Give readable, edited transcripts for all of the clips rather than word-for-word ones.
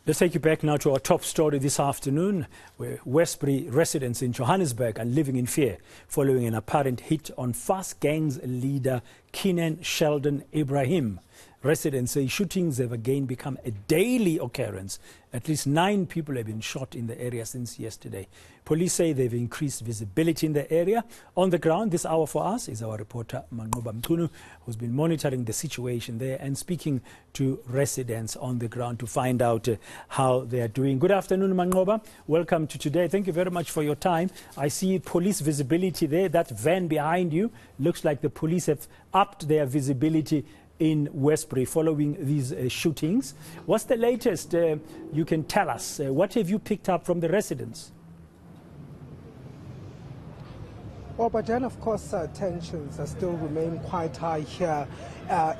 Let's take you back now to our top story this afternoon, where Westbury residents in Johannesburg are living in fear following an apparent hit on Fast Gang's leader Kenan Sheldon Ibrahim. Residents say shootings have again become a daily occurrence. At least 9 people have been shot in the area since yesterday. Police say they've increased visibility in the area. On the ground this hour for us is our reporter Manqoba Mchunu, who's been monitoring the situation there and speaking to residents on the ground to find out how they are doing. Good afternoon, Manqoba. Welcome to today. Thank you very much for your time. I see police visibility there. That van behind you looks like the police have upped their visibility in Westbury following these shootings. What's the latest you can tell us? What have you picked up from the residents? Well, but then, of course, tensions still remain quite high here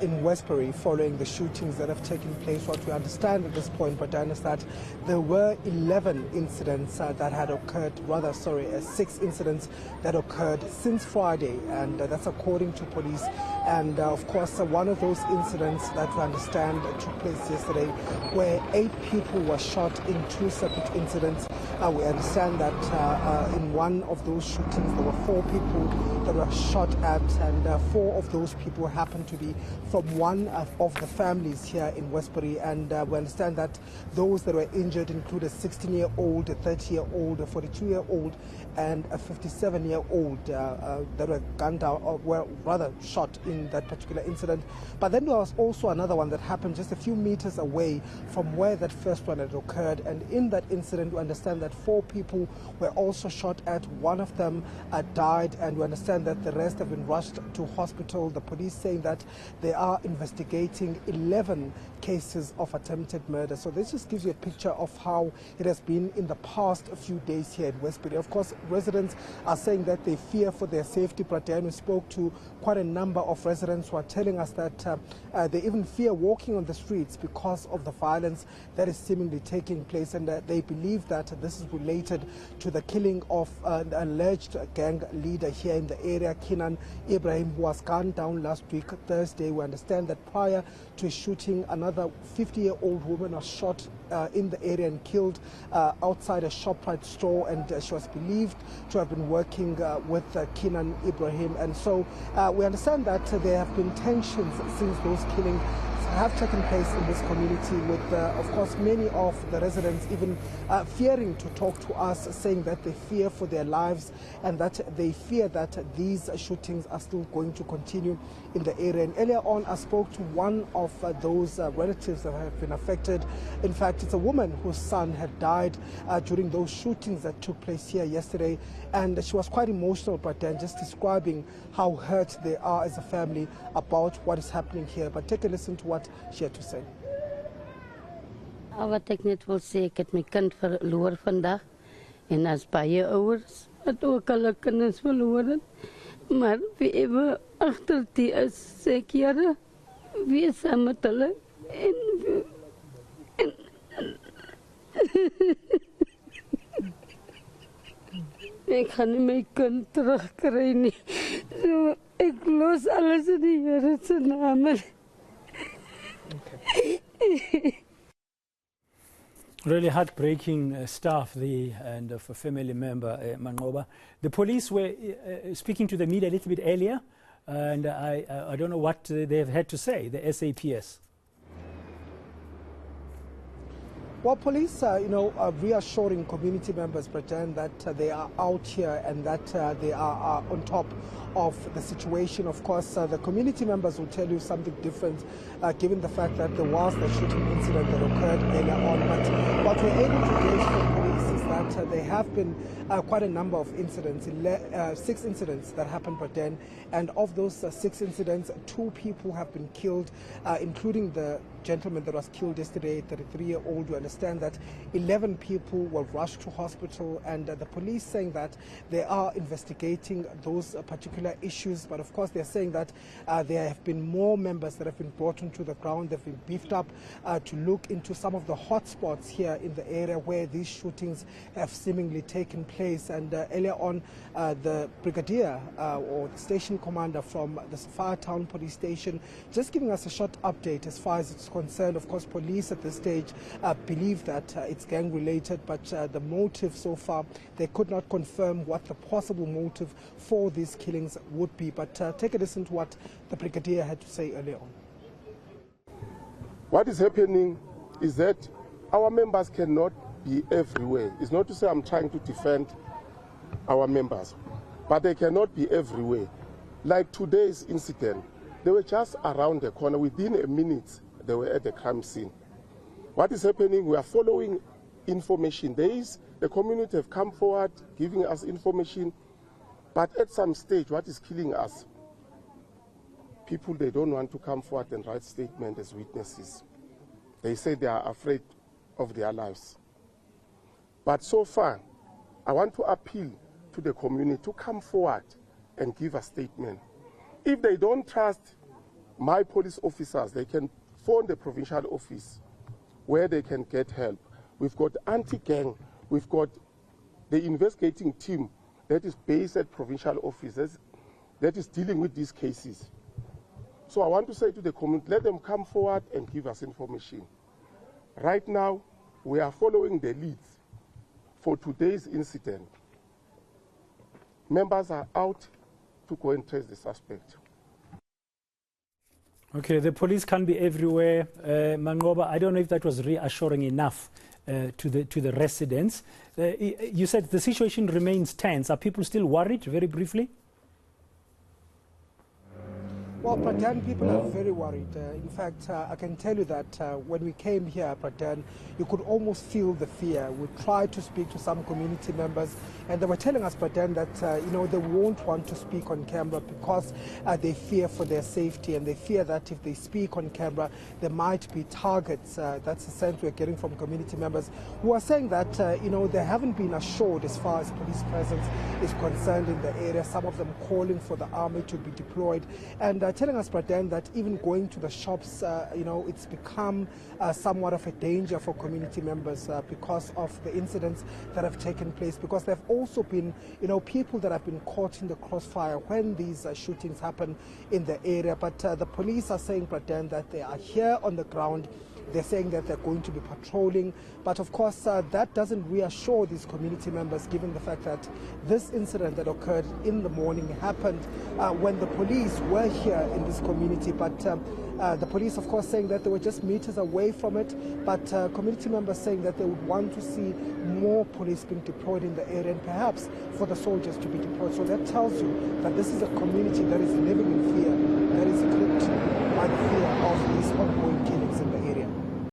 in Westbury following the shootings that have taken place. What we understand at this point, but then, is that there were 11 incidents that had occurred, 6 incidents that occurred since Friday, and that's according to police. And of course, one of those incidents that we understand took place yesterday, where 8 people were shot in 2 separate incidents. We understand that in one of those shootings there were 4 people that were shot at, and 4 of those people happened to be from one of the families here in Westbury. And we understand that those that were injured include a 16-year-old, a 30-year-old, a 42-year-old, and a 57-year-old that were gunned down, or were rather shot in that particular incident. But then there was also another one that happened just a few meters away from where that first one had occurred. And in that incident, we understand that 4 people were also shot at. One of them died, and we understand that the rest have been rushed to hospital. The police saying that they are investigating 11 cases of attempted murder. So this just gives you a picture of how it has been in the past few days here in Westbury. Of course, residents are saying that they fear for their safety. But then we spoke to quite a number of residents who are telling us that they even fear walking on the streets because of the violence that is seemingly taking place, and they believe that this is related to the killing of an alleged gang leader here in the area, Kenan Ibrahim, who was gunned down last week, Thursday. We understand that prior to a shooting, another 50-year-old woman was shot in the area and killed outside a ShopRite store, and she was believed to have been working with Kenan Ibrahim. And so we understand that there have been tensions since those killings have taken place in this community, with of course many of the residents even fearing to talk to us, saying that they fear for their lives and that they fear that these shootings are still going to continue in the area. And earlier on I spoke to one of those relatives that have been affected. In fact, it's a woman whose son had died during those shootings that took place here yesterday, and she was quite emotional, but then just describing how hurt they are as a family about what is happening here. But take a listen to what she had to say. Wat ek net wil sê, ek het my kind verloor vandag en as baie ouers wat ook hulle kinders verloor het, maar wie ewe agter die is, sê ek Here, wees saam met hulle en ek gaan nie my kind terugkry nie. So ek los alles in die Here se naam. Really heartbreaking stuff, and of a family member, Manqoba. The police were speaking to the media a little bit earlier, and I don't know what they have had to say, the SAPS. Well, police, are reassuring community members, pretend that they are out here and that they are on top of the situation. Of course, the community members will tell you something different, given the fact that there was the shooting incident that occurred earlier on. But what we're able to gauge from police is that there have been quite a number of incidents, 6 incidents that happened, but then, and of those 6 incidents, 2 people have been killed, including the gentleman that was killed yesterday, 33-year-old. We understand that 11 people were rushed to hospital, and the police saying that they are investigating those particular issues. But of course, they're saying that there have been more members that have been brought into the ground. They've been beefed up to look into some of the hotspots here in the area where these shootings have seemingly taken place. And earlier on, the brigadier or the station commander from the Firetown police station just giving us a short update as far as it's concerned concerned. Of course, police at this stage believe that it's gang-related, but the motive so far, they could not confirm what the possible motive for these killings would be. But take a listen to what the Brigadier had to say earlier on. What is happening is that our members cannot be everywhere. It's not to say I'm trying to defend our members, but they cannot be everywhere. Like today's incident, they were just around the corner. Within a minute, they were at the crime scene. What is happening? We are following information. The community have come forward, giving us information, but at some stage, what is killing us? People, they don't want to come forward and write statements as witnesses. They say they are afraid of their lives. But so far, I want to appeal to the community to come forward and give a statement. If they don't trust my police officers, they can phone the provincial office where they can get help. We've got anti-gang, we've got the investigating team that is based at provincial offices that is dealing with these cases. So I want to say to the community, let them come forward and give us information. Right now, we are following the leads for today's incident. Members are out to go and trace the suspect. Okay, the police can be everywhere. Manqoba, I don't know if that was reassuring enough to the residents. You said the situation remains tense. Are people still worried, very briefly? Well, Pradhan, people are very worried. In fact, I can tell you that when we came here, Pradhan, you could almost feel the fear. We tried to speak to some community members, and they were telling us, Pradhan, that they won't want to speak on camera because they fear for their safety, and they fear that if they speak on camera, there might be targets. That's the sense we're getting from community members who are saying that they haven't been assured as far as police presence is concerned in the area. Some of them calling for the army to be deployed, and telling us, Pradhan, that even going to the shops, it's become somewhat of a danger for community members because of the incidents that have taken place, because there have also been, people that have been caught in the crossfire when these shootings happen in the area. But the police are saying, Pradhan, that they are here on the ground. They're saying that they're going to be patrolling, but of course that doesn't reassure these community members, given the fact that this incident that occurred in the morning happened when the police were here in this community. But the police, of course, saying that they were just meters away from it, but community members saying that they would want to see more police being deployed in the area, and perhaps for the soldiers to be deployed. So that tells you that this is a community that is living in fear, that is gripped by the fear of these ongoing